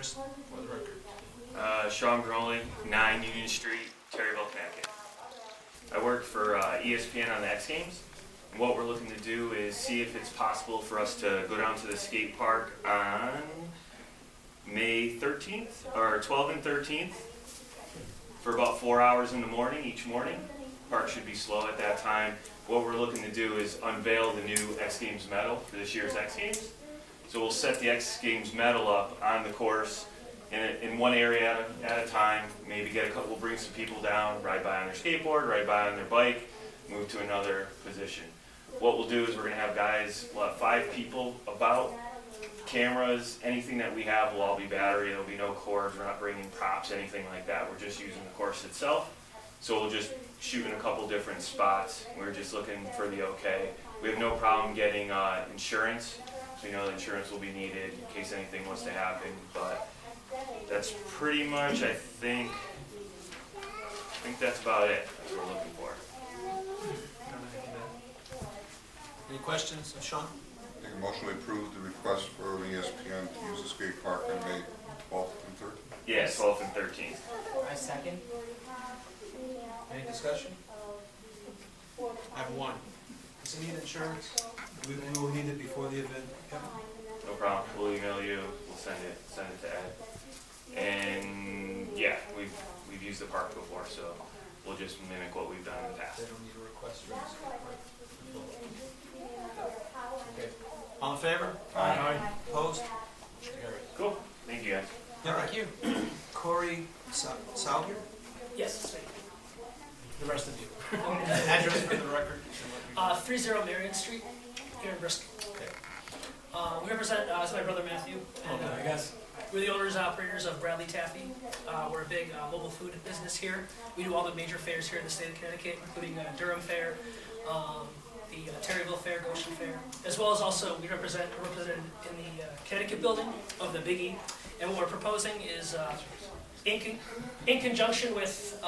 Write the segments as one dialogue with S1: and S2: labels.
S1: For the record.
S2: Sean Growling, 9 Union Street, Terryville, Connecticut. I work for ESPN on the X Games, and what we're looking to do is see if it's possible for us to go down to the skate park on May 13th, or 12th and 13th, for about 4 hours in the morning, each morning. Park should be slow at that time. What we're looking to do is unveil the new X Games medal for this year's X Games. So we'll set the X Games medal up on the course in one area at a time, maybe we'll bring some people down, ride by on their skateboard, ride by on their bike, move to another position. What we'll do is we're going to have guys, we'll have 5 people about, cameras, anything that we have will all be battery, there'll be no cords, we're not bringing props, anything like that, we're just using the course itself. So we'll just shoot in a couple different spots, we're just looking for the okay. We have no problem getting insurance, so you know the insurance will be needed in case anything was to happen, but that's pretty much, I think that's about it. That's what we're looking for.
S1: Any questions of Sean?
S3: Make a motion to approve the request for ESPN to use the skate park on May 12th and 13th.
S2: Yeah, 12th and 13th.
S4: I second.
S1: Any discussion? I have one. Does it need insurance?
S5: We will need it before the event.
S2: No problem. We'll email you. We'll send it to Ed. And yeah, we've used the park before, so we'll just mimic what we've done in the past.
S1: They don't need a request for this. Okay. All in favor?
S2: Aye.
S1: Opposed? Motion carried.
S2: Cool. Thank you guys.
S1: Thank you. Corey Salger?
S4: Yes,
S1: The rest of you. Address for the record?
S4: 30 Marion Street here in Bristol.
S1: Okay.
S4: We represent, it's my brother Matthew, and
S1: Okay, I guess.
S4: we're the owners and operators of Bradley Taffy. We're a big mobile food business here. We do all the major fairs here in the state of Connecticut, including Durham Fair, the Terryville Fair, Goshen Fair, as well as also we're represented in the Connecticut building of the Big E. And what we're proposing is, in conjunction with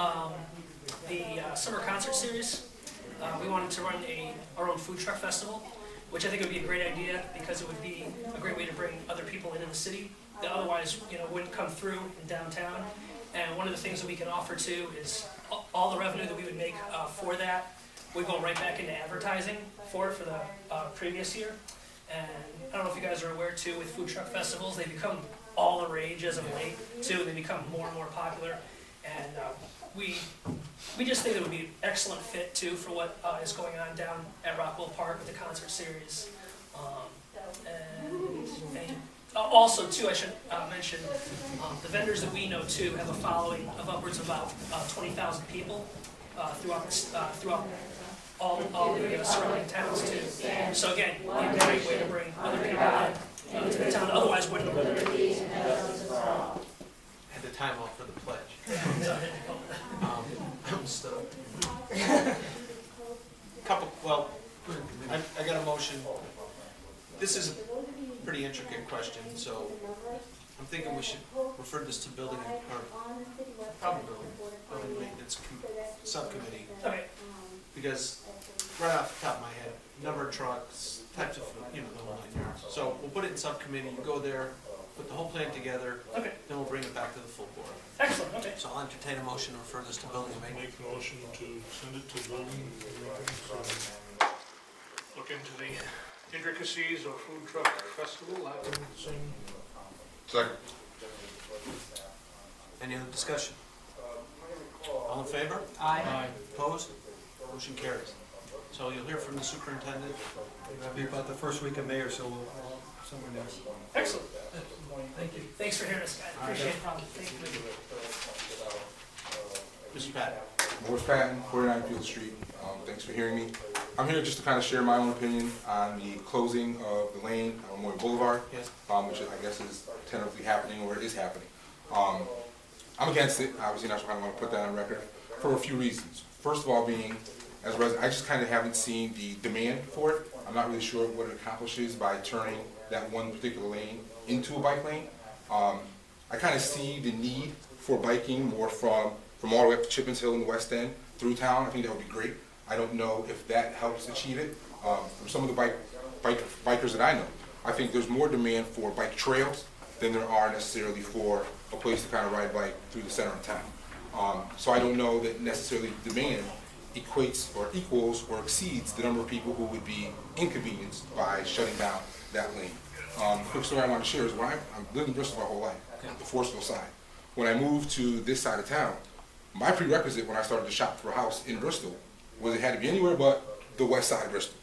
S4: the summer concert series, we wanted to run our own food truck festival, which I think would be a great idea because it would be a great way to bring other people into the city that otherwise, wouldn't come through in downtown. And one of the things that we can offer too is all the revenue that we would make for that would go right back into advertising for the previous year. And I don't know if you guys are aware too, with food truck festivals, they become all the rage as of late too. They become more and more popular, and we just think it would be an excellent fit too for what is going on down at Rockwell Park with the concert series. And also too, I should mention the vendors that we know too have a following of upwards of about 20,000 people throughout all the surrounding towns too. So again, a great way to bring other people in to the town. Otherwise, wouldn't.
S1: Had the time off for the pledge. So, I got a motion. This is a pretty intricate question, so I'm thinking we should refer this to building maintenance subcommittee.
S4: Okay.
S1: Because right off the top of my head, number of trucks, types of food, the whole 9 yards. So we'll put it in subcommittee, you go there, put the whole plan together,
S4: Okay.
S1: then we'll bring it back to the full board.
S4: Excellent. Okay.
S1: So I'll entertain a motion to refer this to building and maintenance.
S6: Make a motion to send it to building and maintenance, look into the intricacies of food truck festival, licensing.
S3: Second.
S1: Any other discussion? All in favor?
S4: Aye.
S1: Opposed? Motion carries. So you'll hear from the superintendent.
S5: It'll be about the first week of May or so, somewhere there.
S4: Excellent. Thank you. Thanks for hearing us, guys. Appreciate it. Thank you.
S1: Mr. Patton.
S7: Morris Patton, 49 Field Street. Thanks for hearing me. I'm here just to kind of share my own opinion on the closing of the lane on Memorial Boulevard,
S1: Yes.
S7: which I guess is tentatively happening, or it is happening. I'm against it. Obviously, not sure I want to put that on record for a few reasons. First of all, being as a resident, I just kind of haven't seen the demand for it. I'm not really sure what it accomplishes by turning that one particular lane into a bike lane. I kind of see the need for biking more from all the way up to Chippens Hill in the West End through town. I think that would be great. I don't know if that helps achieve it. From some of the bikers that I know, I think there's more demand for bike trails than there are necessarily for a place to kind of ride bike through the center of town. So I don't know that necessarily demand equates or equals or exceeds the number of people who would be inconvenienced by shutting down that lane. Quick story I want to share is when I've lived in Bristol my whole life, the Forestville side. When I moved to this side of town, my prerequisite when I started to shop for a house in Bristol was it had to be anywhere but the west side of Bristol.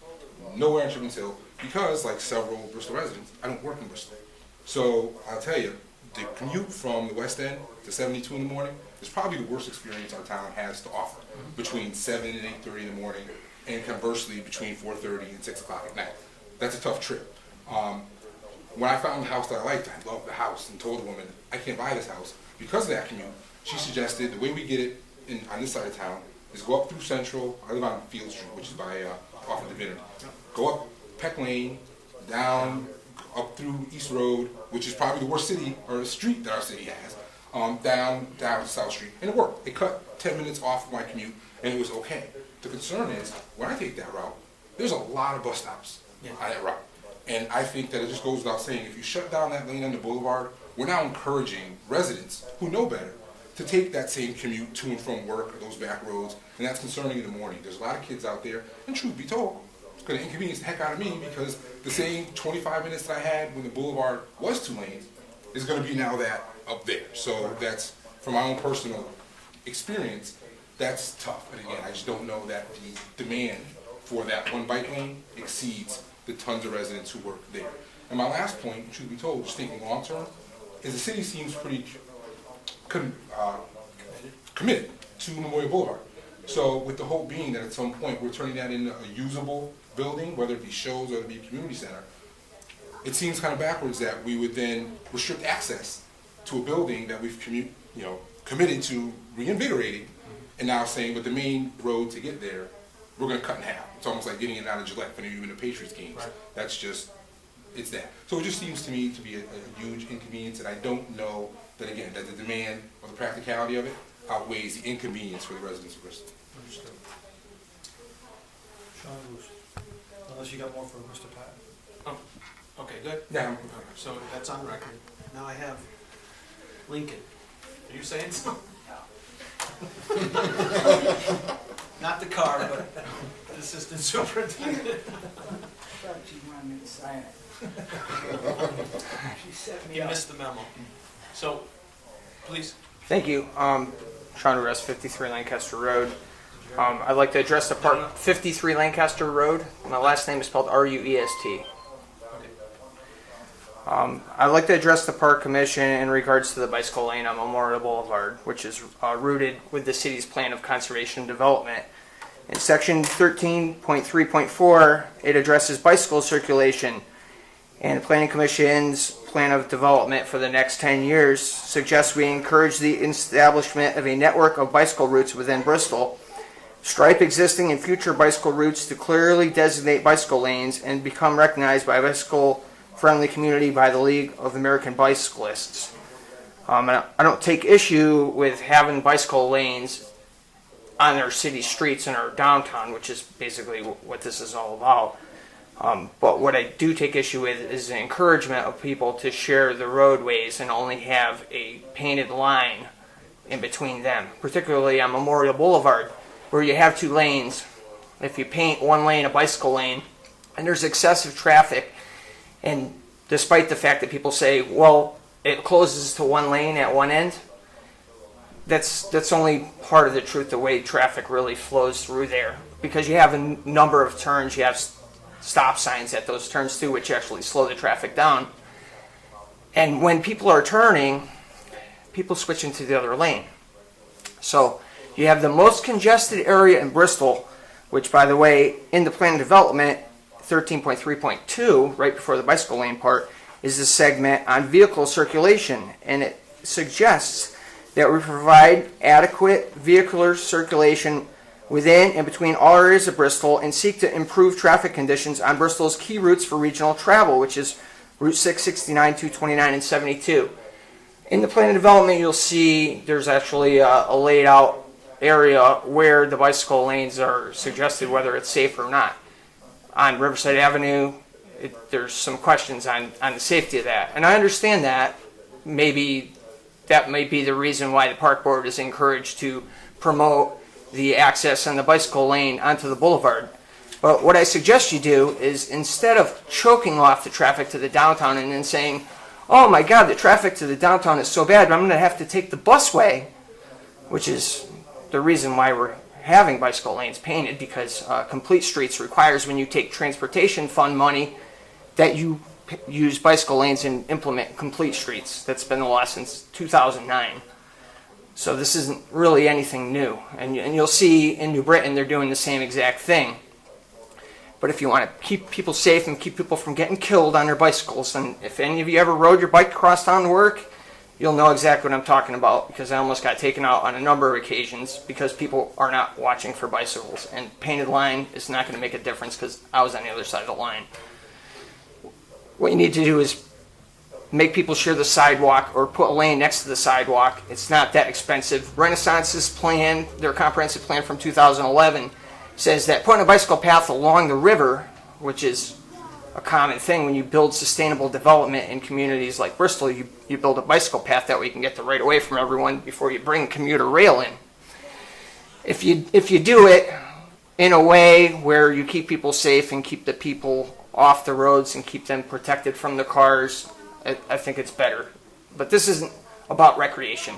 S7: Nowhere in Chipman's Hill, because like several Bristol residents, I don't work in Bristol. So I'll tell you, the commute from the West End to 72 in the morning is probably the worst experience our town has to offer, between 7 and 8:30 in the morning, and conversely between 4:30 and 6 o'clock at night. That's a tough trip. When I found the house that I liked, I loved the house, and told the woman, I can't buy this house because of that commute. She suggested the way we get it on this side of town is go up through Central. I live on Field Street, which is by off of Divinity. Go up Peck Lane, down up through East Road, which is probably the worst city or street that our city has, down South Street, and it worked. It cut 10 minutes off my commute, and it was okay. The concern is when I take that route, there's a lot of bus stops on that route, and I think that it just goes without saying, if you shut down that lane on the boulevard, we're now encouraging residents who know better to take that same commute to and from work, those back roads, and that's concerning in the morning. There's a lot of kids out there, and truth be told, it's going to inconvenience the heck out of me because the same 25 minutes that I had when the boulevard was 2 lanes is going to be now that up there. So that's, from my own personal experience, that's tough. And again, I just don't know that the demand for that one bike lane exceeds the tons of residents who work there. And my last point, truth be told, just thinking long term, is the city seems pretty committed to Memorial Boulevard. So with the hope being that at some point we're turning that into a usable building, whether it be shows or it be a community center, it seems kind of backwards that we would then restrict access to a building that we've committed to reinvigorating, and now saying, but the main road to get there, we're going to cut in half. It's almost like getting it out of Gillette when you're in the Patriots games. Right. That's just, it's that. So it just seems to me to be a huge inconvenience, and I don't know that, again, that the demand or the practicality of it outweighs the inconvenience for the residents of Bristol.
S5: Understood. Sean, unless you got more for Mr. Patton.
S1: Oh, okay, good.
S7: Yeah.
S1: Okay, so that's on record. Now I have Lincoln. Are you saying so? Not the car, but the assistant superintendent.
S8: I thought she wanted me to sign it. She set me
S1: You
S8: up.
S1: missed the memo. So, please.
S9: Thank you. Sean Ruess, 53 Lancaster Road. I'd like to address the part 53 Lancaster Road. My last name is spelled R-U-E-S-T. I'd like to address the Park Commission in regards to the bicycle lane on Memorial Boulevard, which is rooted with the city's plan of conservation and development. In section 13.3.4, it addresses bicycle circulation, and the Planning Commission's plan of development for the next 10 years suggests we encourage the establishment of a network of bicycle routes within Bristol, stripe existing and future bicycle routes to clearly designate bicycle lanes, and become recognized by a bicycle-friendly community by the League of American Bicyclists. I don't take issue with having bicycle lanes on our city streets in our downtown, which is basically what this is all about. But what I do take issue with is the encouragement of people to share the roadways and only have a painted line in between them, particularly on Memorial Boulevard, where you have 2 lanes. If you paint one lane a bicycle lane and there's excessive traffic, and despite the fact that people say, well, it closes to 1 lane at one end, that's only part of the truth, the way traffic really flows through there. Because you have a number of turns, you have stop signs at those turns too, which actually slow the traffic down. And when people are turning, people switch into the other lane. So you have the most congested area in Bristol, which, by the way, in the plan of development, 13.3.2, right before the bicycle lane part, is the segment on vehicle circulation. And it suggests that we provide adequate vehicular circulation within and between all areas of Bristol and seek to improve traffic conditions on Bristol's key routes for regional travel, which is Route 6, 69, 229, and 72. In the plan of development, you'll see there's actually a laid out area where the bicycle lanes are suggested, whether it's safe or not. On Riverside Avenue, there's some questions on the safety of that. And I understand that, maybe that might be the reason why the park board is encouraged to promote the access on the bicycle lane onto the boulevard. But what I suggest you do is, instead of choking off the traffic to the downtown and then saying, oh my God, the traffic to the downtown is so bad, I'm going to have to take the busway, which is the reason why we're having bicycle lanes painted, because Complete Streets requires, when you take transportation fund money, that you use bicycle lanes and implement Complete Streets. That's been the law since 2009. So this isn't really anything new. And you'll see in New Britain they're doing the same exact thing. But if you want to keep people safe and keep people from getting killed on their bicycles, and if any of you ever rode your bike across town to work, you'll know exactly what I'm talking about, because I almost got taken out on a number of occasions because people are not watching for bicycles. And painted line is not going to make a difference because I was on the other side of the line. What you need to do is make people share the sidewalk or put a lane next to the sidewalk. It's not that expensive. Renaissance's plan, their comprehensive plan from 2011, says that putting a bicycle path along the river, which is a common thing when you build sustainable development in communities like Bristol, you build a bicycle path, that way you can get the right of way from everyone before you bring commuter rail in. If you do it in a way where you keep people safe and keep the people off the roads and keep them protected from the cars, I think it's better. But this isn't about recreation.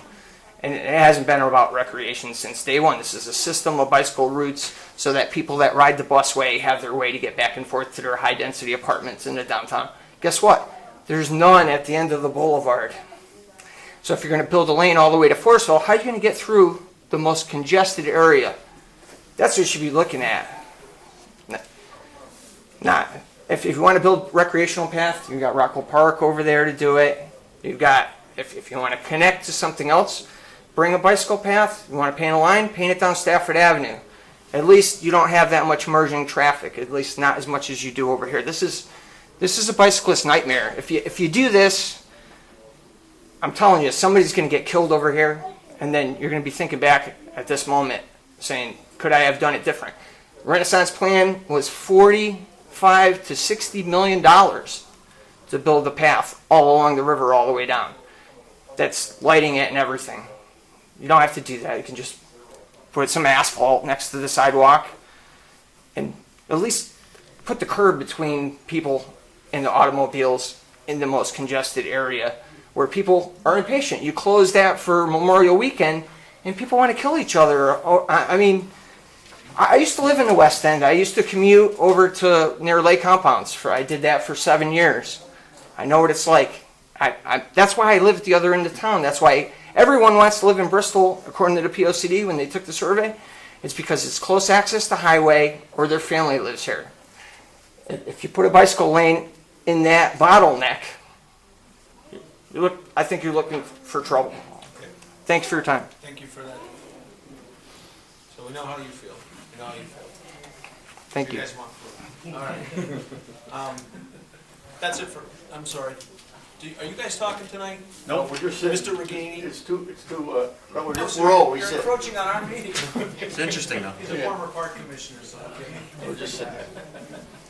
S9: And it hasn't been about recreation since day one. This is a system of bicycle routes so that people that ride the busway have their way to get back and forth to their high-density apartments in the downtown. Guess what? There's none at the end of the boulevard. So if you're going to build a lane all the way to Forestville, how are you going to get through the most congested area? That's what you should be looking at. Not if you want to build recreational path, you've got Rockwell Park over there to do it. You've got, if you want to connect to something else, bring a bicycle path. You want to paint a line, paint it down Stafford Avenue. At least you don't have that much merging traffic, at least not as much as you do over here. This is a bicyclist nightmare. If you do this, I'm telling you, somebody's going to get killed over here, and then you're going to be thinking back at this moment saying, could I have done it different? Renaissance plan was $45 to $60 million to build the path all along the river all the way down. That's lighting it and everything. You don't have to do that. You can just put some asphalt next to the sidewalk and at least put the curb between people and the automobiles in the most congested area where people are impatient. You close that for Memorial Weekend and people want to kill each other. I mean, I used to live in the West End. I used to commute over to near Lake Compounds. I did that for 7 years. I know what it's like. That's why I live at the other end of town. That's why everyone wants to live in Bristol, according to the POCD, when they took the survey. It's because it's close access to highway or their family lives here. If you put a bicycle lane in that bottleneck, I think you're looking for trouble.
S1: Okay.
S9: Thanks for your time.
S1: Thank you for that. So we know how you feel. We know how you feel.
S9: Thank you.
S1: You guys want food. All right. That's it for, I'm sorry. Are you guys talking tonight?
S10: No, we're just sitting.
S1: Mr. Reganey?
S10: We're just, we're all, we
S1: You're
S10: sit.
S1: encroaching on our meeting.
S2: It's interesting though.
S1: He's a former park commissioner, so, okay.
S10: We're just sitting.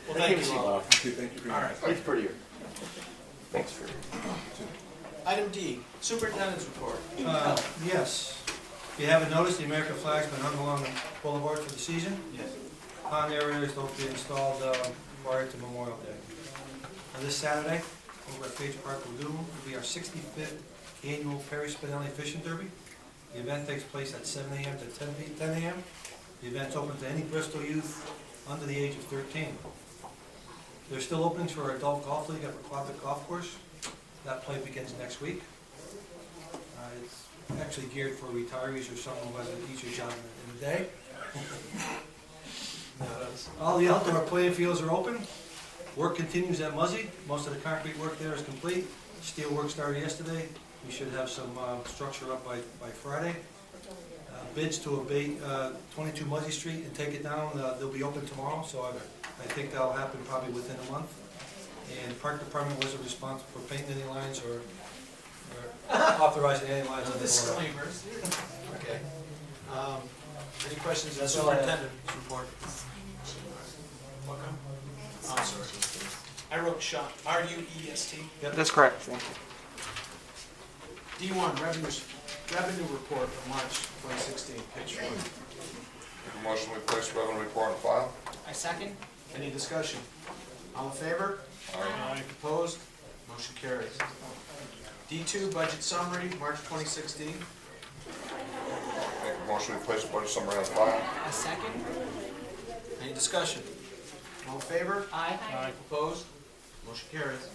S1: Well, thank you all.
S7: Thank you for your
S1: All right.
S10: It's prettier.
S9: Thanks for
S1: Item D, superintendent's report.
S5: Yes. If you haven't noticed, the American flag's been hung along the boulevard for the season.
S1: Yes.
S5: Pond areas don't be installed prior to Memorial Day. On this Saturday, over at Page Park Lagoon, will be our 65th annual Perry Spinelli Fishing Derby. The event takes place at 7 a.m. to 10 a.m. The event's open to any Bristol youth under the age of 13. There's still openings for our adult golf league at Republic Golf Course. That play begins next week. It's actually geared for retirees or someone who has a teacher job in the day. All the outdoor playing fields are open. Work continues at Muzzy. Most of the concrete work there is complete. Steel work started yesterday. We should have some structure up by Friday. Bids to abate 22 Muzzy Street and take it down, they'll be open tomorrow, so I think that'll happen probably within a month. And Park Department wasn't responsible for painting any lines or authorizing any lines on the board.
S1: Disclaimers. Okay. Any questions on
S5: That's all I have.
S1: superintendent's report? Welcome. I'm sorry. I wrote Sean, R-U-E-S-T.
S9: That's correct. Thank you.
S1: D1, revenue report for March 2016, page 1.
S3: Make a motion we place revenue report on file.
S9: I second.
S1: Any discussion? All in favor?
S3: Aye.
S1: Opposed? Motion carries. D2, budget summary, March 2016.
S3: Make a motion we place budget summary on file.
S9: I second.
S1: Any discussion? All in favor?
S9: Aye.
S1: Opposed? Motion carries.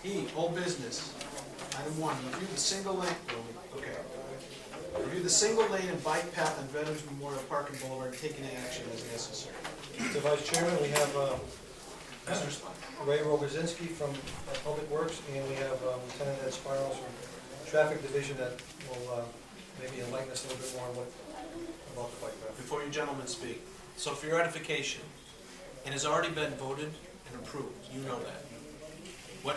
S1: E, old business. Item 1, review the single lane, okay. Review the single lane and bike path on Veterans Memorial Park and Boulevard, and take any action as necessary.
S5: Mr. Vice Chairman, we have
S1: Mr. Spot.
S5: Ray Rogozinski from Public Works, and we have Lieutenant Ed Spirals from Traffic Division that will maybe enlighten us a little bit more on about the bike path.
S1: Before you gentlemen speak, so for your edification, it has already been voted and approved, you know that. What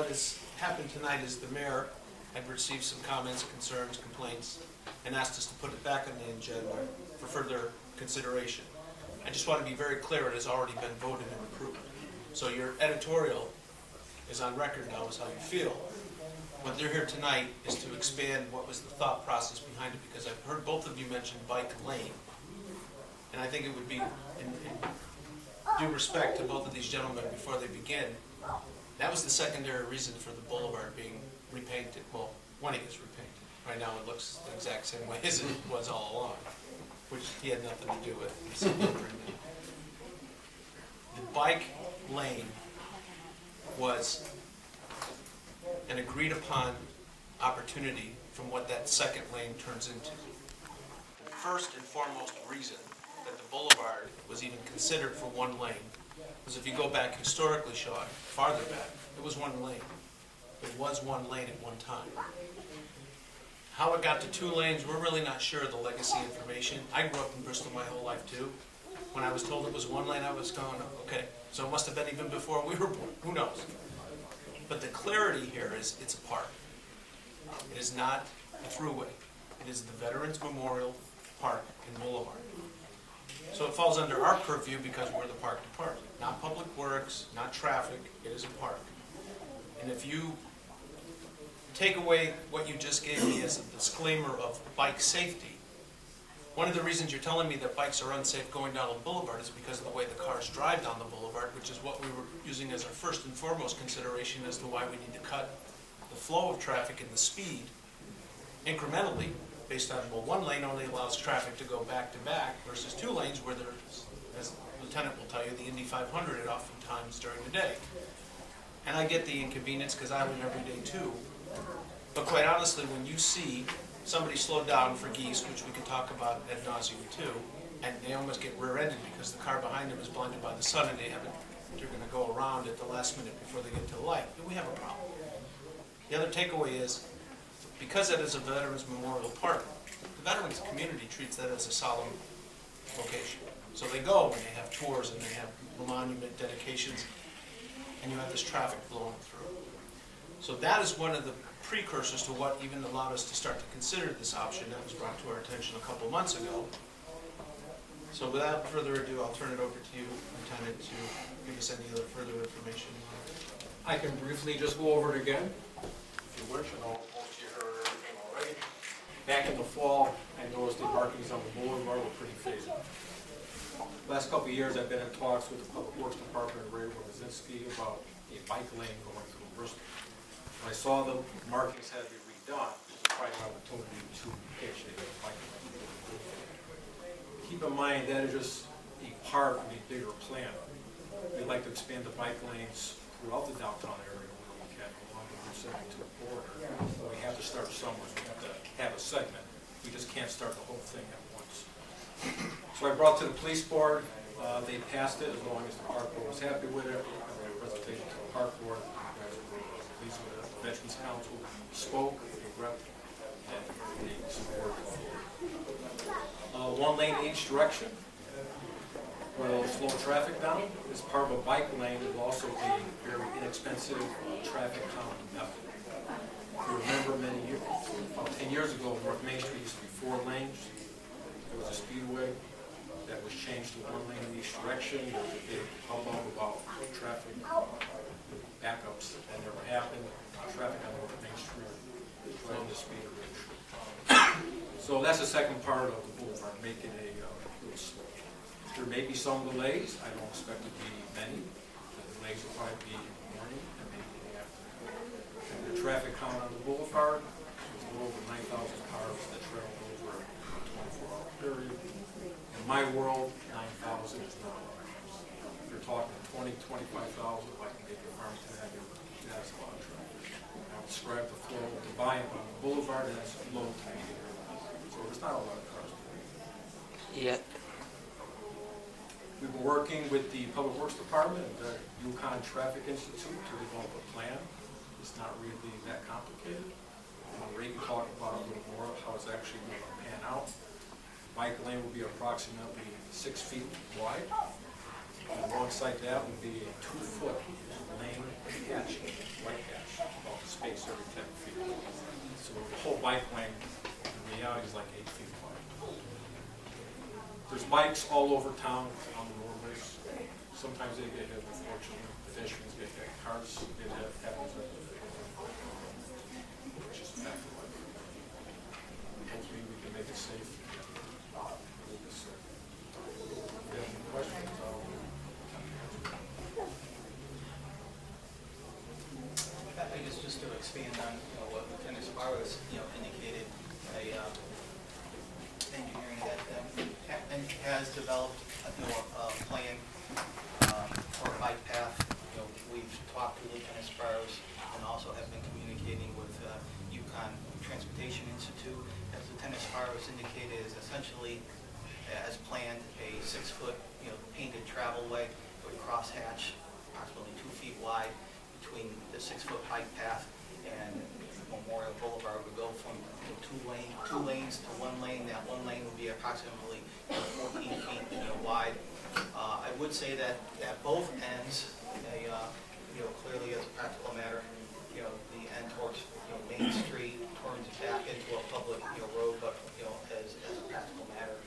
S1: has happened tonight is the mayor had received some comments, concerns, complaints, and asked us to put it back on the agenda for further consideration. I just want to be very clear, it has already been voted and approved. So your editorial is on record now as how you feel. What they're here tonight is to expand what was the thought process behind it, because I've heard both of you mention bike lane. And I think it would be, in due respect to both of these gentlemen before they begin, that was the secondary reason for the boulevard being repainted. Well, when it gets repainted. Right now it looks the exact same way as it was all along, which he had nothing to do with. The bike lane was an agreed upon opportunity from what that second lane turns into. The first and foremost reason that the boulevard was even considered for one lane was, if you go back historically, Sean, farther back, it was one lane. It was one lane at one time. How it got to two lanes, we're really not sure of the legacy information. I grew up in Bristol my whole life too. When I was told it was one lane, I was going, okay, so it must have been even before we were born, who knows? But the clarity here is it's a park. It is not a throughway. It is the Veterans Memorial Park and Boulevard. So it falls under our purview because we're the park department, not Public Works, not traffic, it is a park. And if you take away what you just gave me as a disclaimer of bike safety, one of the reasons you're telling me that bikes are unsafe going down the boulevard is because of the way the cars drive down the boulevard, which is what we were using as our first and foremost consideration as to why we need to cut the flow of traffic and the speed incrementally, based on, well, one lane only allows traffic to go back to back versus two lanes where there's, as the lieutenant will tell you, the Indy 500 at oftentimes during the day. And I get the inconvenience because I live every day too. But quite honestly, when you see somebody slow down for geese, which we can talk about ad nauseum too, and they almost get rear-ended because the car behind them is blinded by the sun and they're going to go around at the last minute before they get to the light, then we have a problem. The other takeaway is, because it is a Veterans Memorial Park, the veterans community treats that as a solemn location. So they go and they have tours and they have monument dedications, and you have this traffic blowing through. So that is one of the precursors to what even allowed us to start to consider this option that was brought to our attention a couple months ago. So without further ado, I'll turn it over to you, Lieutenant, to give us any other further information.
S11: I can briefly just go over it again, if you wish. I know most of you heard everything already. Back in the fall, I noticed the markings on the boulevard were pretty faded. Last couple of years, I've been in talks with the Public Works Department and Ray Rogozinski about a bike lane going through Bristol. When I saw the markings had to be redone, it was a prime opportunity to pitch a bike lane. Keep in mind, that is just a part of a bigger plan. We'd like to expand the bike lanes throughout the downtown area where we can, along the Route 72 corridor. But we have to start somewhere, so we have to have a segment. We just can't start the whole thing at once. So I brought to the police board, they passed it as long as the park board was happy with it. I made a presentation to the park board, the guys were pleased with it. The Veterans Council spoke, they rep, and they supported it. One lane in each direction will slow traffic down. As part of a bike lane, it will also be a very inexpensive traffic calming method. If you remember many years, about 10 years ago, North Main Street used to be 4 lanes. There was a speedway that was changed to 1 lane in each direction. There was a big hubbub about traffic backups. That never happened. Traffic on North Main Street right in the speeder bridge. So that's the second part of the boulevard, make it a little slope. There may be some delays, I don't expect it to be many. The delays will probably be in the morning and maybe in the afternoon. And the traffic count on the boulevard is a little over 9,000 cars that travel over a 24-hour period. In my world, 9,000 is not a lot. If you're talking 20, 25,000, like maybe a farm to that, that's a lot of traffic. I would describe the flow of the volume on the boulevard as low tide area. So there's not a lot of cars.
S9: Yeah.
S11: We've been working with the Public Works Department and the Yukon Traffic Institute to develop a plan. It's not really that complicated. Ray can talk about a little more of how it's actually going to pan out. Bike lane will be approximately 6 feet wide. And alongside that would be a 2-foot lane hatch, white hatch, about the space every 10 feet. So the whole bike lane in reality is like 8 feet wide. There's bikes all over town on the roadways. Sometimes they get hit, unfortunately. Pedestrians get hit, cars get hit, happens every day. It's just a fact of life. Hopefully we can make it safe. Make it safe. If you have any questions,
S12: I guess just to expand on what Lieutenant Sparrow has indicated, engineering that has developed a plan for a bike path. We've talked to Lieutenant Sparrows and also have been communicating with Yukon Transportation Institute. As Lieutenant Sparrows indicated, is essentially, as planned, a 6-foot painted travelway with crosshatch, approximately 2 feet wide, between the 6-foot bike path and Memorial Boulevard. Would go from two lanes to 1 lane. That 1 lane would be approximately 14 feet wide. I would say that at both ends, clearly as a practical matter, the end towards Main Street turns back into a public road, but as a practical matter,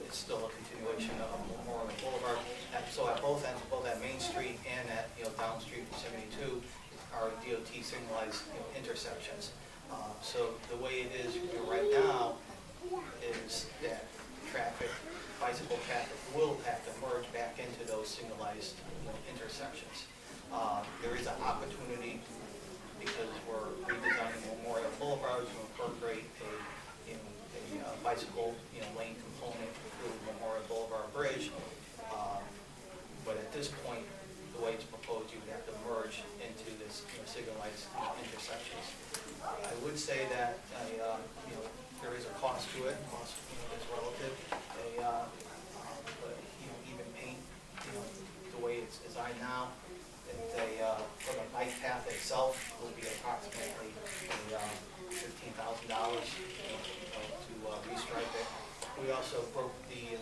S12: it's still a continuation of Memorial Boulevard. And so at both ends, both at Main Street and at down Street 72, are DOT signalized intersections. So the way it is right now is that bicycle traffic will have to merge back into those signalized intersections. There is an opportunity, because we're redesigning Memorial Boulevard, to incorporate a bicycle lane component through Memorial Boulevard Bridge. But at this point, the way it's proposed, you would have to merge into this signalized intersections. I would say that there is a cost to it. Cost is relative. But even paint, the way it's designed now, for the bike path itself will be approximately $15,000 to restripe it. We also broke the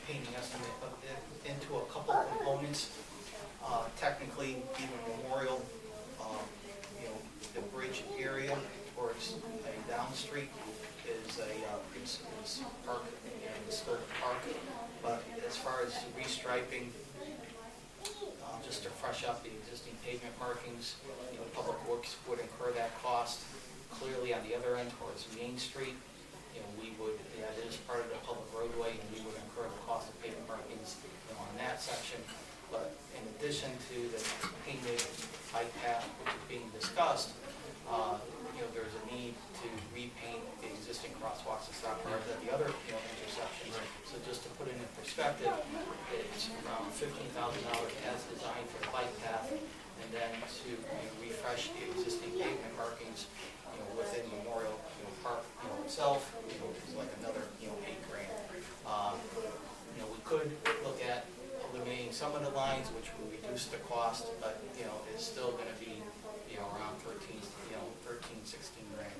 S12: painting estimate of it into a couple components. Technically, even Memorial, the bridge area towards a down street is park, still park. But as far as restriping, just to fresh up the existing pavement markings, Public Works would incur that cost. Clearly, on the other end towards Main Street, that is part of the public roadway, and we would incur the cost of pavement markings on that section. But in addition to the painted bike path, which is being discussed, there's a need to repaint the existing crosswalks and stop bars at the other intersections. So just to put it in perspective, it's around $15,000 as designed for the bike path, and then to refresh the existing pavement markings within Memorial Park itself is like another $8 grand. We could look at eliminating some of the lines, which will reduce the cost, but it's still going to be around 13, 16 grand.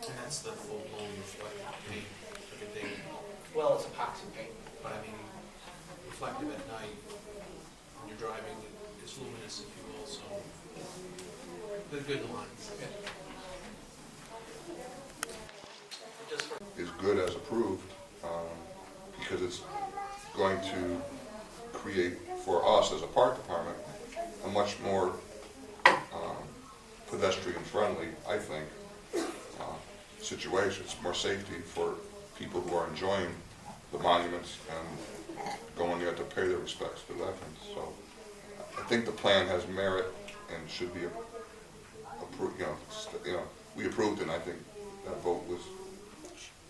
S1: And that's the full-blown reflective paint, everything.
S4: Well, it's epoxy paint.
S1: But I mean, reflective at night, when you're driving, it's luminous, if you will, so they're good lines.
S4: Yeah.
S3: Is good as approved, because it's going to create for us as a park department a much more pedestrian friendly, I think, situation. It's more safety for people who are enjoying the monuments and going there to pay their respects to veterans. So I think the plan has merit and should be approved. We approved it, and I think that vote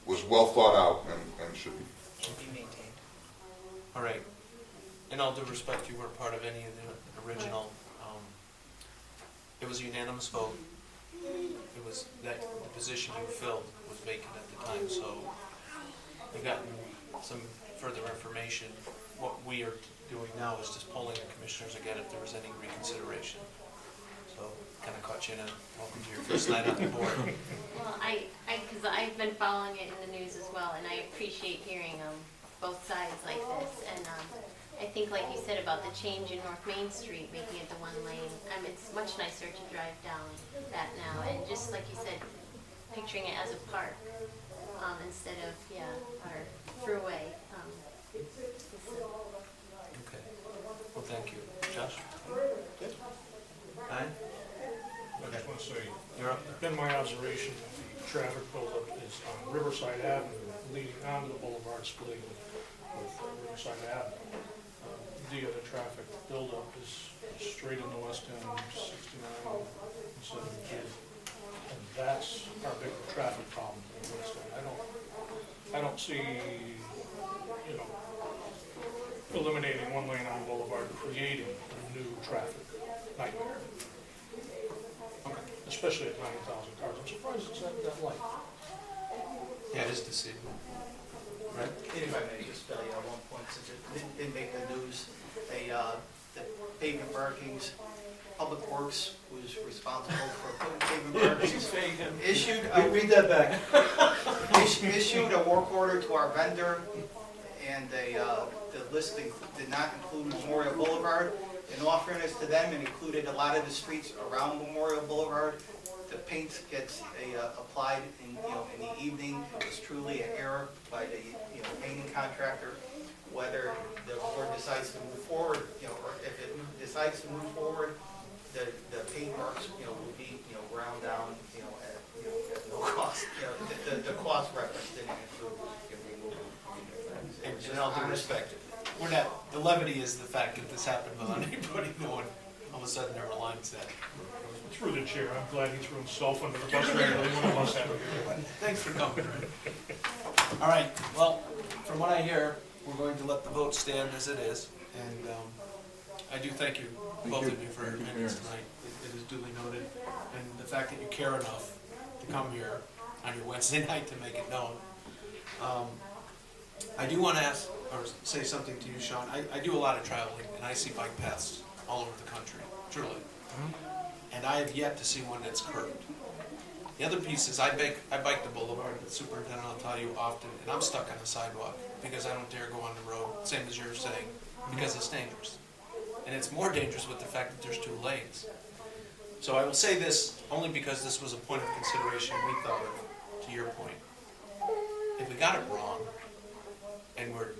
S3: was well thought out and should be.
S12: Should be maintained.
S1: All right. In all due respect, you weren't part of any of the original. It was a unanimous vote. It was that the position you filled was vacant at the time, so you've gotten some further information. What we are doing now is just polling the commissioners again if there was any reconsideration. So kind of caught you in a welcome to your first night on the board.
S13: Well, because I've been following it in the news as well, and I appreciate hearing both sides like this. And I think, like you said about the change in North Main Street, making it the one lane, it's much nicer to drive down that now. And just like you said, picturing it as a park instead of, our throughway.
S1: Okay. Well, thank you. Josh? Good. Aye?
S6: I just want to say,
S1: You're up
S6: it's been my observation that the traffic buildup is on Riverside Avenue, leading onto the boulevard splitting with Riverside Avenue. The traffic buildup is straight in the west end, 69 instead of G. And that's our big traffic problem in the west end. I don't see, eliminating one lane on Boulevard creating a new traffic nightmare. Especially at 90,000 cars. I'm surprised it's that light.
S1: Yeah, it is deceiving. Right?
S12: If I may just tell you at one point, since it didn't make the news, the pavement markings, Public Works was responsible for putting pavement markings. Issued a work order to our vendor, and the listing did not include Memorial Boulevard. In all fairness to them, it included a lot of the streets around Memorial Boulevard. The paint gets applied in the evening. It was truly an error by the painting contractor. Whether the board decides to move forward, or if it decides to move forward, the paint marks, will be ground down, at no cost. The cost reference didn't include removal.
S1: And in all due respect, we're not, the levity is the fact that this happened without anybody knowing. All of a sudden there were lines that.
S6: Through the chair, I'm glad he threw himself under the bus regularly when the bus had to.
S1: Thanks for coming. All right, well, from what I hear, we're going to let the vote stand as it is. And I do thank you, both of you, for your attendance tonight. It is duly noted. And the fact that you care enough to come here on your Wednesday night to make it known. I do want to ask, or say something to you, Sean. I do a lot of traveling, and I see bike paths all over the country, truly. And I have yet to see one that's curved. The other piece is I bike the boulevard, the superintendent will tell you often, and I'm stuck on the sidewalk because I don't dare go on the road, same as you're saying, because it's dangerous. And it's more dangerous with the fact that there's 2 lanes. So I will say this only because this was a point of consideration we thought of, to your point. If we got it wrong, and we're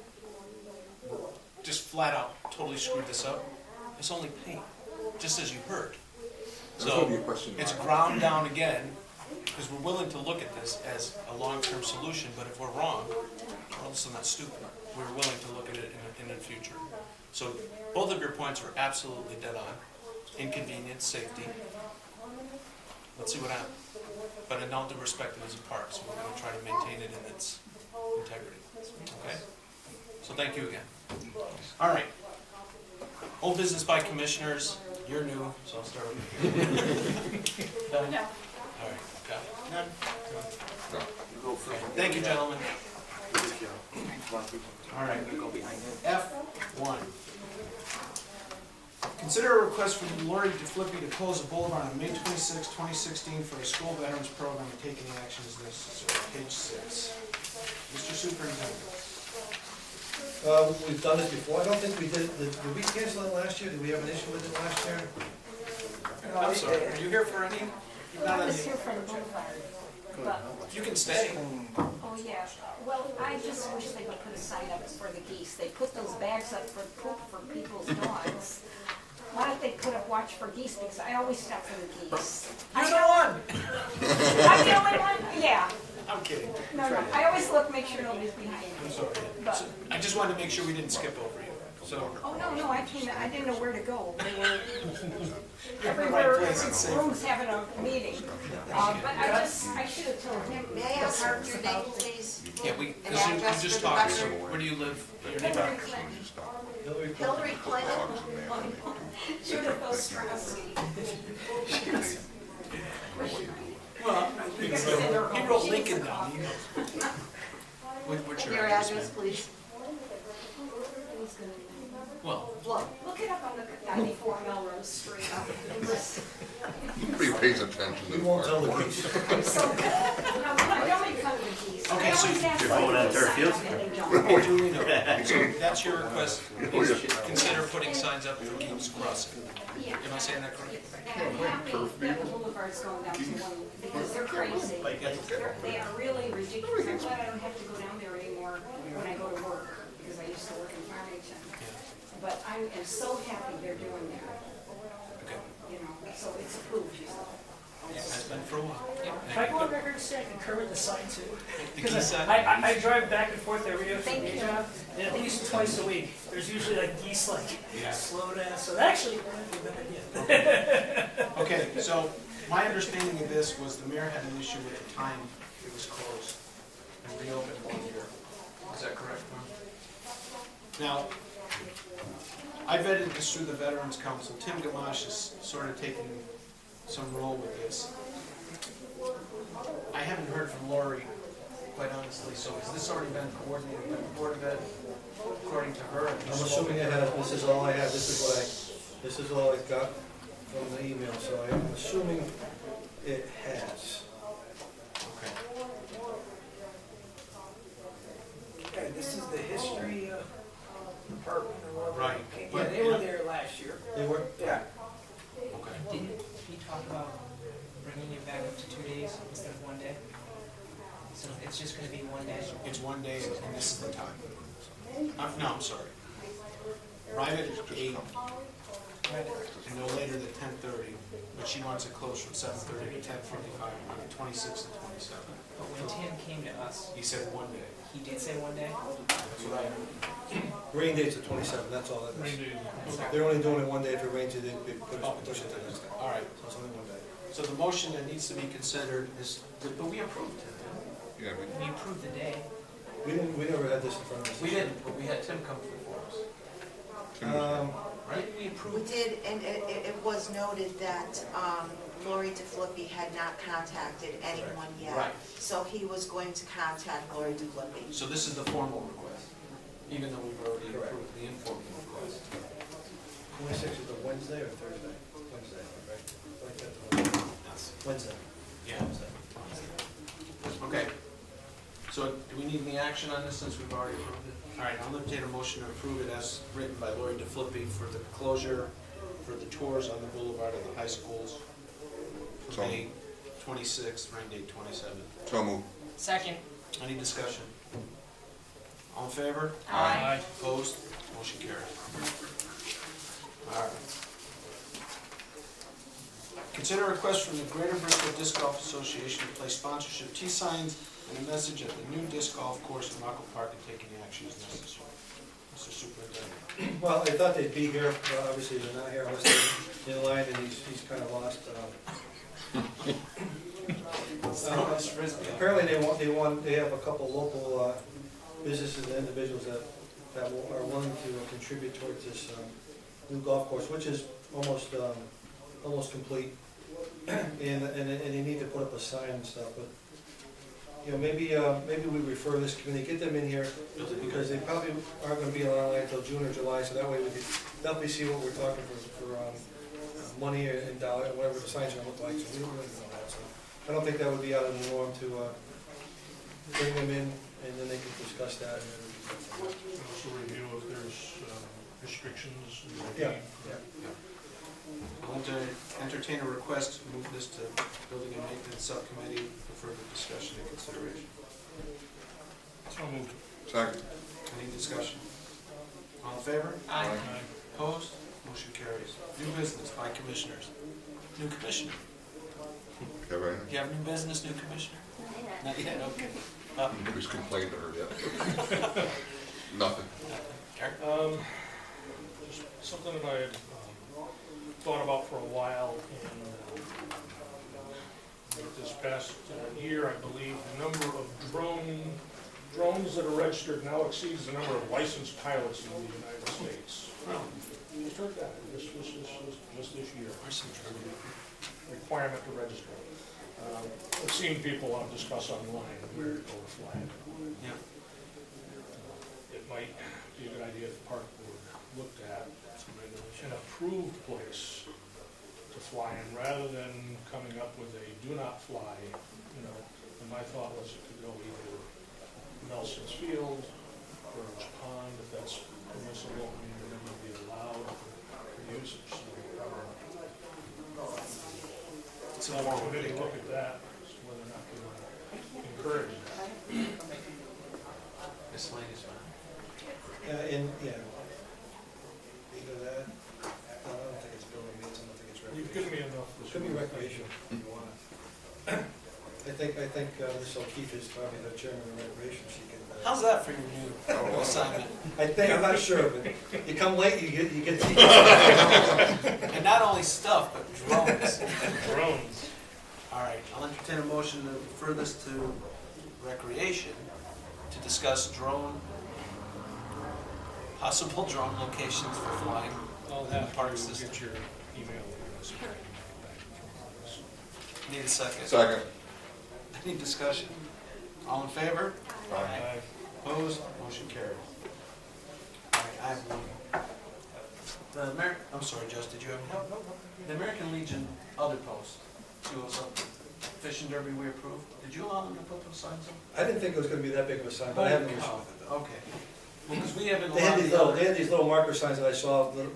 S1: just flat out totally screwed this up, it's only paint, just as you heard. So it's ground down again, because we're willing to look at this as a long-term solution, but if we're wrong, we're also not stupid. We're willing to look at it in the future. So both of your points were absolutely dead on. Inconvenience, safety. Let's see what happens. But in all due respect, it is a park, so we're going to try to maintain it in its integrity. Okay? So thank you again. All right. Old business by commissioners. You're new, so I'll start with you. Done?
S13: No.
S1: All right. Got it.
S12: None?
S10: You go first.
S1: Thank you, gentlemen.
S12: All right, I'm gonna go behind him.
S1: F1. Consider a request from Lori DeFlippi to close the boulevard on May 26, 2016 for a school veterans program and take any action as necessary. Page 6. Mr. Superintendent.
S5: We've done this before. I don't think we did. Did we cancel it last year? Did we have an issue with it last year?
S1: I'm sorry, are you here for any?
S14: I was here for the boulevard, but,
S1: You can stay.
S14: oh yeah, well, I just wish they would put a sign up for the geese. They put those bags up for poop for people's dogs. why don't they put up watch for geese, because I always stop for the geese.
S4: You're the one.
S14: I'm the only one? Yeah.
S1: I'm kidding.
S14: No, no, I always look, make sure nobody's behind me.
S1: I'm sorry.
S14: But,
S1: I just wanted to make sure we didn't skip over you. So,
S14: oh, no, I didn't know where to go. They were
S1: right
S14: everywhere,
S1: place and safe.
S14: rooms having a meeting. But I should have told him.
S15: May I ask your name, please?
S1: yeah, we
S15: And
S1: you
S15: address
S1: just
S15: for the
S1: talked. So
S15: record?
S1: where do you live? Your
S14: Hillary
S1: neighborhood?
S14: Clinton,
S15: Hillary Clinton?
S14: Judith Ostrowski.
S1: Well,
S14: He
S1: wrote Lincoln down. He knows. What's your
S15: Your
S1: address?
S15: address, please.
S1: Well,
S14: Look it up on the 94 Melrose Street.
S3: Nobody pays attention to
S5: We
S3: the
S5: won't
S3: park.
S5: tell the geese.
S14: So, no, don't make fun of the geese.
S1: Okay, so
S10: you're going on turf fields?
S1: duly noted. So that's your request, is consider putting signs up for King's Crossing. Am I saying that correctly?
S14: And I'm happy that the boulevard's going down to one, because they're crazy. They are really ridiculous. I'm glad I don't have to go down there anymore when I go to work, because I used to work in Farmington. But I am so happy they're doing that,
S1: Okay.
S14: you know, so it's approved, you know.
S1: Yeah, has been for a while.
S4: Can I go on record and say I concur with the sign too?
S1: The geese
S4: Because
S1: sign?
S4: I drive back and forth every day from
S14: Thank
S4: day
S14: you.
S4: job, and at least twice a week, there's usually like geese like, slow down, so actually, it might be a better idea.
S1: Okay, so my understanding of this was the mayor had an issue with the time it was closed and reopened 1 year. Is that correct, Norm? Now, I vetted this through the Veterans Council. Tim Gamache has sort of taken some role with this. I haven't heard from Lori, quite honestly, so has this already been coordinated with the Board of Ed, according to her?
S5: I'm assuming it has, this is all I have, this is all I got from the email, so I'm assuming it has.
S1: Okay.
S8: Okay, this is the history department or whatever.
S1: Right.
S8: Yeah, they were there last year.
S5: They were?
S8: Yeah.
S1: Okay.
S16: Didn't we talk about bringing it back up to 2 days instead of 1 day? So it's just gonna be 1 day?
S1: It's 1 day and this is the time. No, I'm sorry. Arrive at 8 and no later than 10:30, but she wants it closed from 7:30 to 10:45 on the 26th and 27th.
S16: But when Tim came to us,
S1: He said 1 day.
S16: he did say 1 day?
S1: That's what I heard.
S5: Rain date's the 27th, that's all that is.
S6: Maybe-
S5: They're only doing it 1 day, if it rains, they push it to the next day.
S1: All right.
S5: So it's only 1 day.
S1: So the motion that needs to be considered is, but we approved it.
S3: Yeah,
S16: We approved the day.
S5: We never had this in front of us.
S1: We didn't, but we had Tim come before us. Right?
S16: We
S15: We
S16: approved.
S15: did, and it was noted that Lori DeFlippy had not contacted anyone yet.
S1: Right.
S15: So he was going to contact Lori DeFlippy.
S1: So this is the formal request, even though we've already approved the informal request.
S5: 26th is a Wednesday or Thursday? Wednesday, right? Like that, Wednesday.
S1: Yeah. Okay. So do we need any action on this since we've already approved it? All right, I'll entertain a motion to approve it as written by Lori DeFlippy for the closure for the tours on the boulevard of the high schools for
S3: So-
S1: May 26th, rain date 27th.
S3: So move.
S16: Second.
S1: Any discussion? All in favor?
S16: Aye.
S1: Opposed? Motion carries. All right. Consider a request from the Greater Bristol Disc Golf Association to place sponsorship T-signs and a message at the new disc golf course in Rockland Park and taking action as necessary. Mr. Superintendent.
S5: Well, I thought they'd be here, but obviously they're not here unless they're in line, and he's kind of lost. Apparently they have a couple local businesses and individuals that are willing to contribute towards this new golf course, which is almost complete. And they need to put up a sign and stuff, but, you know, maybe we refer this committee, get them in here, because they probably aren't gonna be online until June or July, so that way we could definitely see what we're talking for money and dollar, whatever the signs are gonna look like, so we don't really know that, so. I don't think that would be out of the norm to bring them in, and then they can discuss that, and then we can.
S6: Also review if there's restrictions.
S5: Yeah.
S1: I'll entertain a request to move this to Building and Maintenance Subcommittee for further discussion and consideration.
S6: So moved.
S3: Second.
S1: Any discussion? All in favor?
S16: Aye.
S1: Opposed? Motion carries. New business by commissioners. New commissioner.
S3: Have any?
S1: Do you have new business, new commissioner? Not yet, okay.
S3: Nobody's complained to her yet. Nothing.
S1: Eric?
S6: Just something that I had thought about for a while, and this past year, I believe, the number of drones that are registered now exceeds the number of licensed pilots in the United States. Just heard that, just this year. Requirement to register. I've seen people discuss online where to go to fly it.
S1: Yeah.
S6: It might be a good idea if the park board looked at an approved place to fly in, rather than coming up with a do not fly, and my thought was it could go either Nelson's Field or Pond, if that's permissible, and it would be allowed for usage. So the committee look at that, as to whether or not they want to encourage that.
S1: Miscellaneous matter.
S5: Either that, I don't think it's building needs, I don't think it's
S6: You've
S5: recreation.
S6: given me enough.
S5: It could be recreation if you want it. I think Ms. O'Keefe is probably the chairman of recreation, she can.
S1: How's that for your new assignment?
S5: I'm not sure, but you come late, you get to.
S1: And not only stuff, but drones.
S6: Drones.
S1: All right, I'll entertain a motion to refer this to recreation to discuss possible drone locations for flying.
S6: I'll
S1: in the
S6: have
S1: park
S6: to
S1: system.
S6: get your email address.
S1: Need a second.
S3: Second.
S1: Any discussion? All in favor?
S6: Aye.
S1: Opposed? Motion carries. All right, I have one. I'm sorry, Jess, did you have any? No. The American Legion other post, see what's up, fishing derby we approved. Did you allow them to put those signs up?
S5: I didn't think it was gonna be that big of a sign, but I have no issue with it though.
S1: Okay. Well, because we haven't
S5: They had
S1: allowed
S5: these
S1: the
S5: little,
S1: other.
S5: they had these little marker signs that I saw, and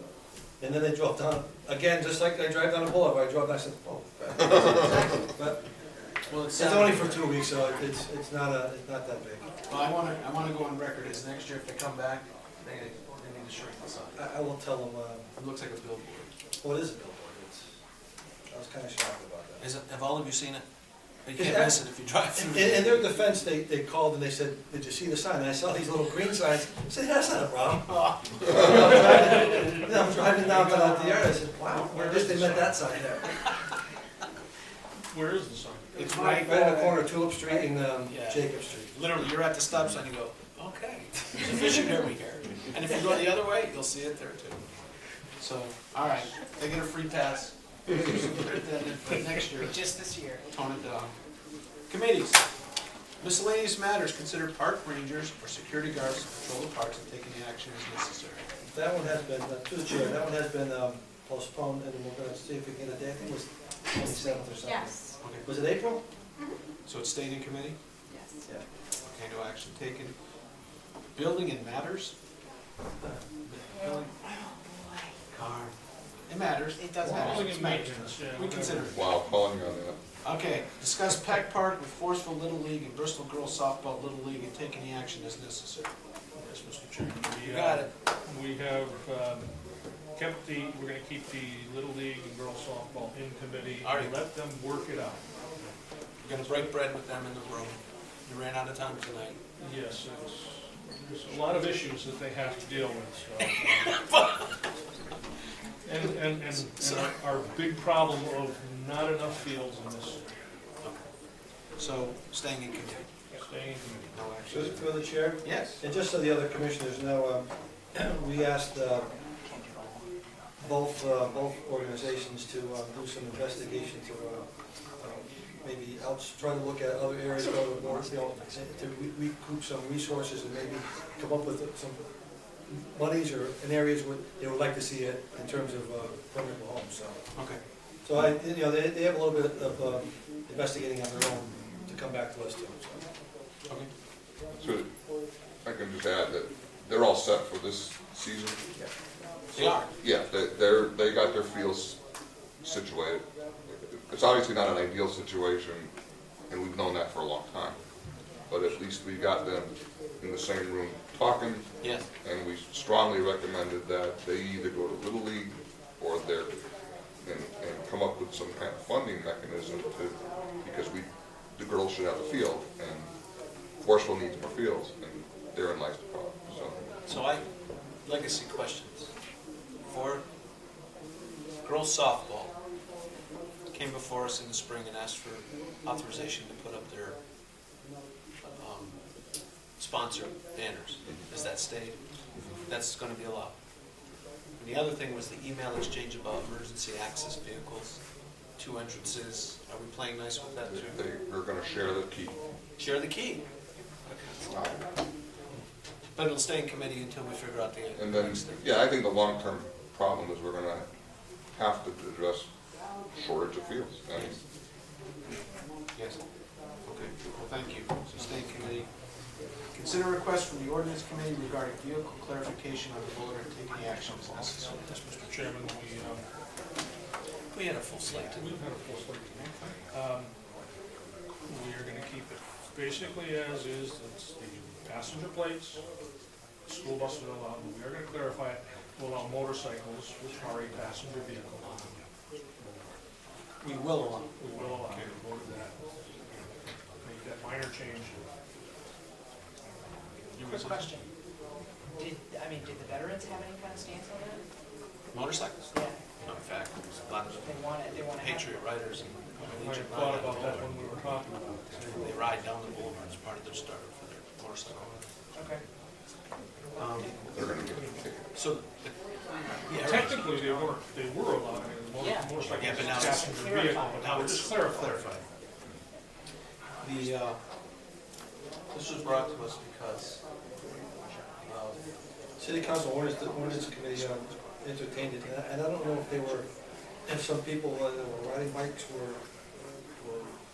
S5: then they drove down, again, just like I drive down the boulevard, I drove down, I said, oh. But
S1: Well,
S5: it's only for 2 weeks, so it's not that big.
S1: Well, I want to go on record as next year if they come back, they need to shrink the sign.
S5: I will tell them,
S1: It looks like a billboard.
S5: well, it is a billboard, I was kinda shocked about that.
S1: Have all of you seen it? You
S5: Is
S1: can't
S5: that-
S1: miss it if you drive through.
S5: In their defense, they called and they said, did you see the sign? And I saw these little green signs, I said, that's not a problem. I'm driving down to the yard, I said, wow, I guess they meant that sign there.
S6: Where is the sign?
S1: It's
S5: Right
S1: right
S5: in
S1: there.
S5: the corner of Tulip Street and
S1: Yeah.
S5: Jacob Street.
S1: Literally, you're at the stop sign, you go, okay, there's a fishing derby here. And if you go the other way, you'll see it there too. So, all right, they get a free pass. Next year,
S16: Just this year.
S1: tone it down. Committees. Miscellaneous matters, consider park rangers or security guards to patrol the parks and take any action as necessary.
S5: That one has been, to the chair, that one has been postponed, and we're gonna see if we can get a date, I think it was 27th or something.
S13: Yes.
S1: Okay,
S5: Was it April?
S1: so it's stayed in committee?
S13: Yes.
S5: Yeah.
S1: Okay, no action taken. Building and matters? Building. Car. It matters.
S16: It does
S1: matter.
S6: Building
S1: It's
S6: and
S1: matters.
S6: maintenance, yeah,
S1: We
S6: whatever.
S1: consider it.
S3: Wow, calling you on that.
S1: Okay, discuss Peck Park with Forceful Little League and Bristol Girls Softball Little League and take any action as necessary.
S6: Yes, Mr. Chairman.
S1: You got it.
S6: We have we're gonna keep the Little League and girls softball in committee
S1: All right.
S6: and let them work it out.
S1: We're gonna break bread with them in the room. You ran out of time tonight.
S6: Yes, there's a lot of issues that they have to deal with, so. And our big problem of not enough fields in this,
S1: So, staying in committee.
S6: staying in committee.
S1: No action.
S5: Just for the chair?
S1: Yes.
S5: And just so the other commissioners know, we asked both organizations to do some investigation to maybe try to look at other areas, go to more, to recoup some resources and maybe come up with some monies or in areas where they would like to see it in terms of permanent homes, so.
S1: Okay.
S5: So they have a little bit of investigating on their own to come back to us too, so.
S1: Okay.
S3: So I can just add that they're all set for this season.
S1: They are.
S3: Yeah, they got their fields situated. It's obviously not an ideal situation, and we've known that for a long time. But at least we got them in the same room talking,
S1: Yes.
S3: and we strongly recommended that they either go to Little League board there and come up with some kind of funding mechanism because the girls should have a field, and Borsville needs more fields, and therein lies the problem,
S1: So legacy questions. For girls softball, came before us in the spring and asked for authorization to put up their sponsor banners. Has that stayed? That's going to be allowed. And the other thing was the email exchange about emergency access vehicles, 2 entrances. Are we playing nice with that too?
S3: they're gonna share the key.
S1: Share the key. But it'll stay in committee until we figure out the
S3: And then,
S1: next thing.
S3: yeah, I think the long-term problem is we're gonna have to address shortage of fields. And
S1: Yes. Okay, well, thank you. So stay in committee. Consider request from the ordinance committee regarding vehicle clarification on the bulletin, take any action as necessary.
S6: Yes, Mr. Chairman,
S1: We had a full slate tonight.
S6: we've had a full slate. We are gonna keep it basically as is, it's the passenger plates, school buses are allowed, but we are gonna clarify it, to allow motorcycles, which are a passenger vehicle.
S1: We will allow.
S6: We will allow, we voted that. Make that minor change.
S16: Quick question. Did the veterans have any kind of stance on that?
S1: Motorcycles?
S16: Yeah,
S1: No, in fact, there's a lot of
S16: they want to have.
S1: Patriot riders and
S6: I
S1: Legion
S6: thought
S1: ride
S6: about
S1: down
S6: that
S1: the
S6: when we were
S1: boulevard.
S6: talking about it.
S1: They ride down the boulevard as part of their starter for their motorcycle.
S16: Okay.
S3: they're gonna get a ticket.
S1: So, yeah, right.
S6: Technically, they were allowed,
S16: Yeah.
S6: motorcycles
S1: Yeah, but
S6: as
S1: now
S6: a
S1: it's
S6: passenger vehicle, but
S1: now
S6: we're
S1: it's
S6: just clarifying.
S1: clarified. This was brought to us because
S5: City Council ordinance committee entertained it, and I don't know if some people that were riding bikes were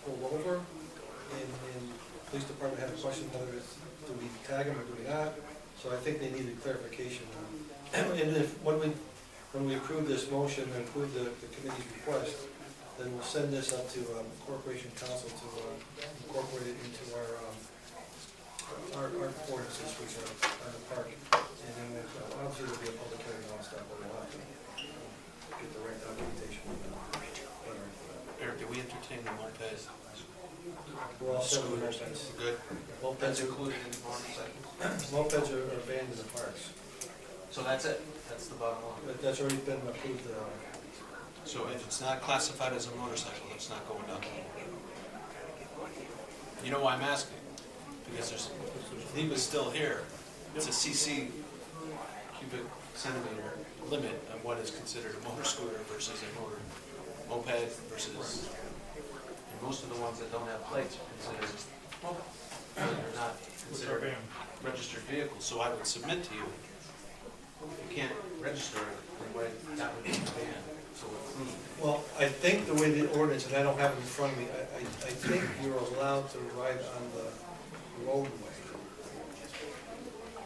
S5: pulled over, and the police department had a question whether it's, do we tag them or do we not? So I think they needed clarification. And when we approve this motion and approve the committee's request, then we'll send this up to Corporation Council to incorporate it into our ordinances, which are on the park. And then obviously there'll be a public hearing on stuff, but we'll have to get the right documentation.
S1: Eric, did we entertain the mopeds?
S5: We're all set with
S1: Scooters?
S5: mopeds.
S1: Good.
S5: Mopeds
S1: That's
S5: are,
S1: included in the motorcycles?
S5: mopeds are banned in the parks.
S1: So that's it? That's the bottom line?
S5: But that's already been approved.
S1: So if it's not classified as a motorcycle, it's not going down. You know why I'm asking? Because if he was still here, it's a CC cubic centimeter limit on what is considered a motor scooter versus a moped versus, and most of the ones that don't have plates are considered, they're not considered registered vehicles. So I would submit to you, you can't register it the way that would be banned. So approved.
S5: Well, I think the way the ordinance, and I don't have it in front of me, I think you're allowed to ride on the roadway,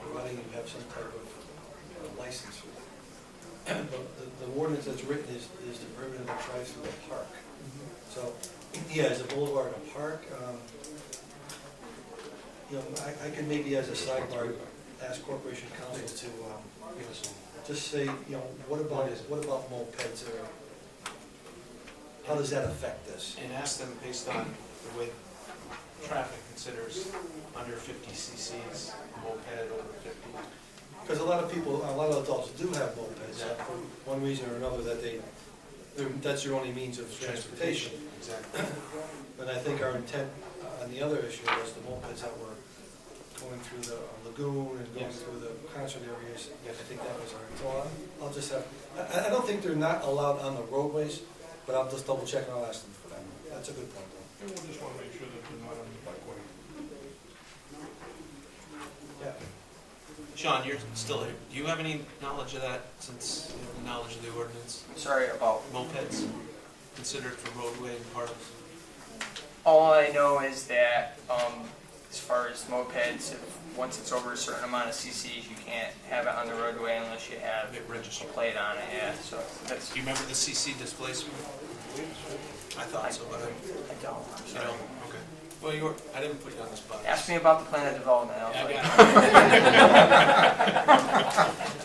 S5: providing you have some type of license. But the ordinance that's written is to prohibit the drive through the park. So, yeah, as a boulevard and a park, I could maybe as a sidebar ask Corporation Council to
S1: Give us some.
S5: just say, what about mopeds, or how does that affect this?
S1: And ask them based on the way traffic considers under 50 cc's, moped over 50.
S5: Because a lot of adults do have mopeds, for one reason or another, that's their only means of transportation.
S1: Exactly.
S5: But I think our intent on the other issue was the mopeds that were going through the lagoon and going through the concert areas. I think that was our, so I'll just have, I don't think they're not allowed on the roadways, but I'll just double check and I'll ask them for that. That's a good point, though.
S6: And we'll just want to make sure that they're not on the bikeway.
S5: Yeah.
S1: Sean, you're still here. Do you have any knowledge of that, since you have the knowledge of the ordinance?
S9: Sorry about.
S1: Mopeds considered for roadway and parks?
S9: All I know is that as far as mopeds, once it's over a certain amount of cc's, you can't have it on the roadway unless you have
S1: It registered.
S9: a plate on it. Yeah. So that's.
S1: Do you remember the CC displacement? I thought so, but
S9: I don't. I'm
S1: you
S9: sorry.
S1: know, okay. Well, I didn't put you on the spot.
S9: Ask me about the plan of development. I'll
S1: Yeah,
S9: tell you.
S1: I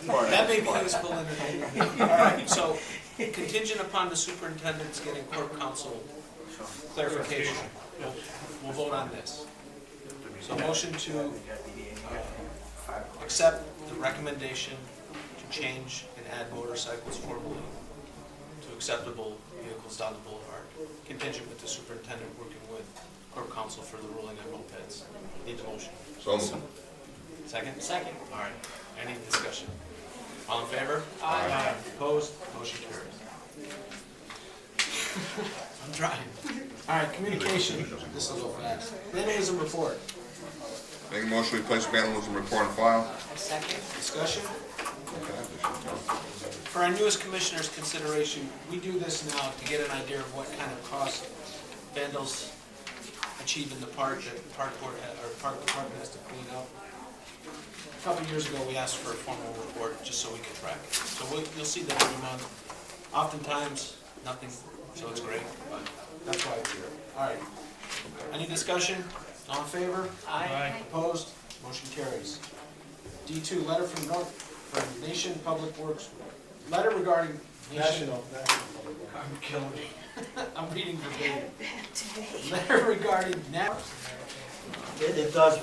S1: got it. That may be useful in it. All right, so contingent upon the superintendent's getting corp counsel clarification. We'll vote on this. So motion to accept the recommendation to change and add motorcycles formally to acceptable vehicles down the boulevard, contingent with the superintendent working with corp counsel for the ruling on mopeds. Need the motion.
S3: So moved.
S1: Second?
S4: Second.
S1: All right. Any discussion? All in favor?
S4: Aye.
S1: Opposed? Motion carries. I'm trying. All right, communication. This will go fast. Vandalism report.
S3: Make a motion to place vandalism report on file.
S4: Second.
S1: Discussion. For our newest commissioner's consideration, we do this now to get an idea of what kind of cost vandals achieve in the park that the park board, or park department has to clean up. A couple of years ago, we asked for a formal report just so we could track it. So you'll see that every month. Oftentimes, nothing, so it's great, but that's why it's here. All right. Any discussion? All in favor?
S4: Aye.
S1: Opposed? Motion carries. D2, letter from Nation Public Works. Letter regarding Nation. I'm killing me. I'm reading verbatim. Letter regarding.
S8: It does